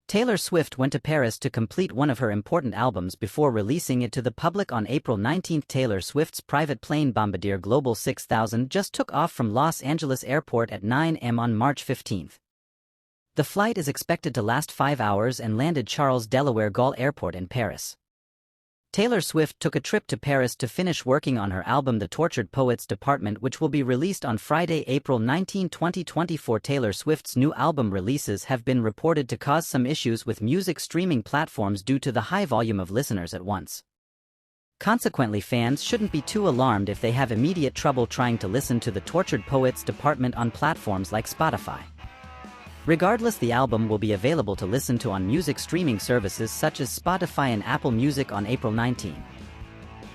Taylor Swift went to Paris to complete one of her important albums before releasing it to the public on April 19. Taylor Swift's private plane Bombardier Global 6000 just took off from Los Angeles Airport at 9 a.m. on March 15. The flight is expected to last 5 hours and landed Charles Delaware Gaulle Airport in Paris. Taylor Swift took a trip to Paris to finish working on her album The Tortured Poets Department, which will be released on Friday, April 19, 2024. Taylor Swift's new album releases have been reported to cause some issues with music streaming platforms due to the high volume of listeners at once. Consequently, fans shouldn't be too alarmed if they have immediate trouble trying to listen to The Tortured Poets Department on platforms like Spotify. Regardless, the album will be available to listen to on music streaming services such as Spotify and Apple Music on April 19.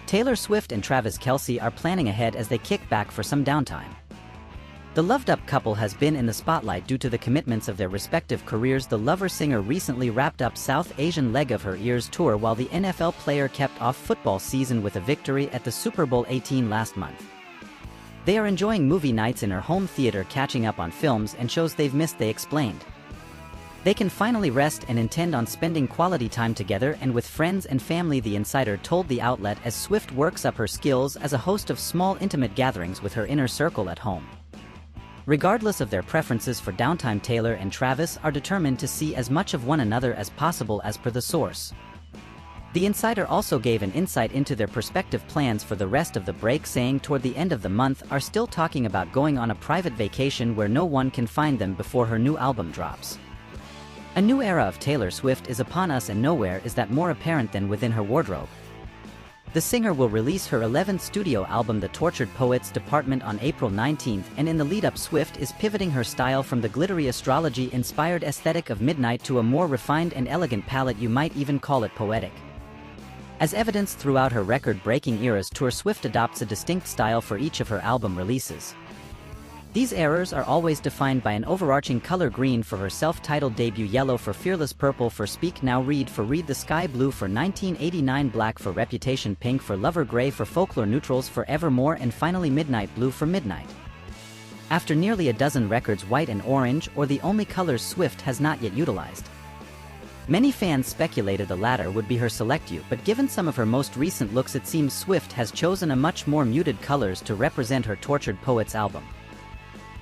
Taylor Swift and Travis Kelce are planning ahead as they kick back for some downtime. The loved-up couple has been in the spotlight due to the commitments of their respective careers. The lover-singer recently wrapped up South Asian leg of her Eras tour, while the NFL player kept off football season with a victory at the Super Bowl XVIII last month. They are enjoying movie nights in her home theater, catching up on films and shows they've missed, they explained. They can finally rest and intend on spending quality time together and with friends and family, the insider told the outlet, as Swift works up her skills as a host of small intimate gatherings with her inner circle at home. Regardless of their preferences for downtime, Taylor and Travis are determined to see as much of one another as possible, as per the source. The insider also gave an insight into their prospective plans for the rest of the break, saying toward the end of the month are still talking about going on a private vacation where no one can find them before her new album drops. A new era of Taylor Swift is upon us, and nowhere is that more apparent than within her wardrobe. The singer will release her 11th studio album The Tortured Poets Department on April 19, and in the lead-up, Swift is pivoting her style from the glittery astrology-inspired aesthetic of Midnight to a more refined and elegant palette. You might even call it poetic. As evidenced throughout her record-breaking Eras tour, Swift adopts a distinct style for each of her album releases. These eras are always defined by an overarching color: green for her self-titled debut, yellow for Fearless, purple for Speak Now, Read for Read the Sky, blue for 1989, black for Reputation, pink for Lover, gray for Folklore, neutrals for Evermore, and finally midnight blue for Midnight. After nearly a dozen records, white and orange are the only colors Swift has not yet utilized. Many fans speculated the latter would be her select you, but given some of her most recent looks, it seems Swift has chosen a much more muted colors to represent her Tortured Poets album.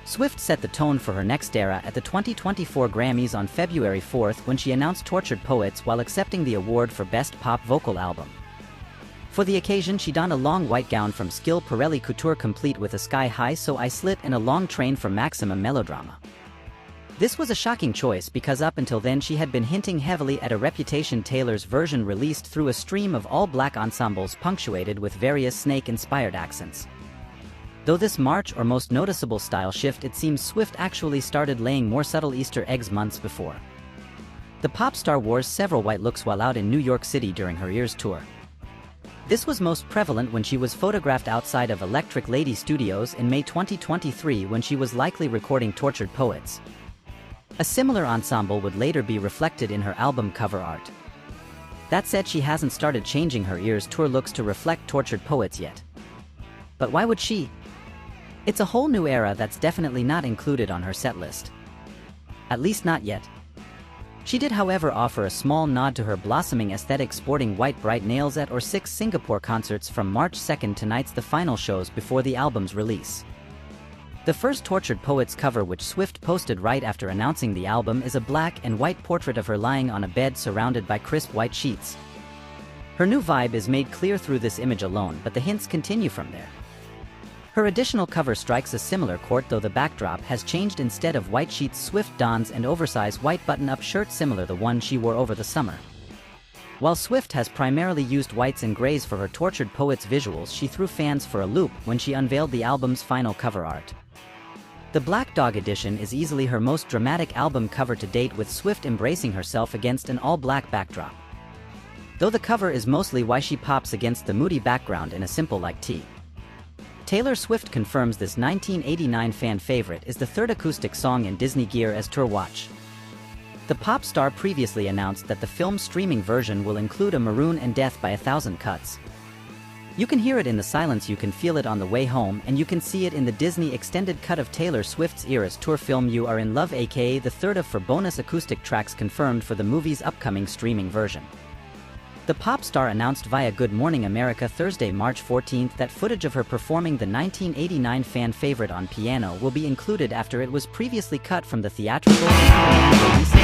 Swift set the tone for her next era at the 2024 Grammys on February 4 when she announced Tortured Poets while accepting the award for Best Pop Vocal Album. For the occasion, she donned a long white gown from Skill Pirelli Couture, complete with a Sky High So I Slit and a long train from Maximum Melodrama. This was a shocking choice because up until then she had been hinting heavily at a Reputation. Taylor's version released through a stream of all-black ensembles punctuated with various snake-inspired accents. Though this March or most noticeable style shift, it seems Swift actually started laying more subtle Easter eggs months before. The pop star wore several white looks while out in New York City during her Eras tour. This was most prevalent when she was photographed outside of Electric Lady Studios in May 2023 when she was likely recording Tortured Poets. A similar ensemble would later be reflected in her album cover art. That said, she hasn't started changing her Eras tour looks to reflect Tortured Poets yet. But why would she? It's a whole new era that's definitely not included on her setlist. At least not yet. She did, however, offer a small nod to her blossoming aesthetic, sporting white bright nails at or 6 Singapore concerts from March 2. Tonight's the final shows before the album's release. The first Tortured Poets cover, which Swift posted right after announcing the album, is a black and white portrait of her lying on a bed surrounded by crisp white sheets. Her new vibe is made clear through this image alone, but the hints continue from there. Her additional cover strikes a similar chord, though the backdrop has changed. Instead of white sheets, Swift dons an oversized white button-up shirt similar to the one she wore over the summer. While Swift has primarily used whites and grays for her Tortured Poets visuals, she threw fans for a loop when she unveiled the album's final cover art. The Black Dog edition is easily her most dramatic album cover to date, with Swift embracing herself against an all-black backdrop. Though the cover is mostly why she pops against the moody background in a simple like tee. Taylor Swift confirms this 1989 fan favorite is the third acoustic song in Disney Gear as Tour Watch. The pop star previously announced that the film's streaming version will include a Maroon and Death by 1,000 Cuts. You can hear it in the silence, you can feel it on the way home, and you can see it in the Disney extended cut of Taylor Swift's Eras tour film You Are in Love, aka the third of 4 bonus acoustic tracks confirmed for the movie's upcoming streaming version. The pop star announced via Good Morning America Thursday, March 14th that footage of her performing the 1989 fan favorite on piano will be included after it was previously cut from the theatrical release.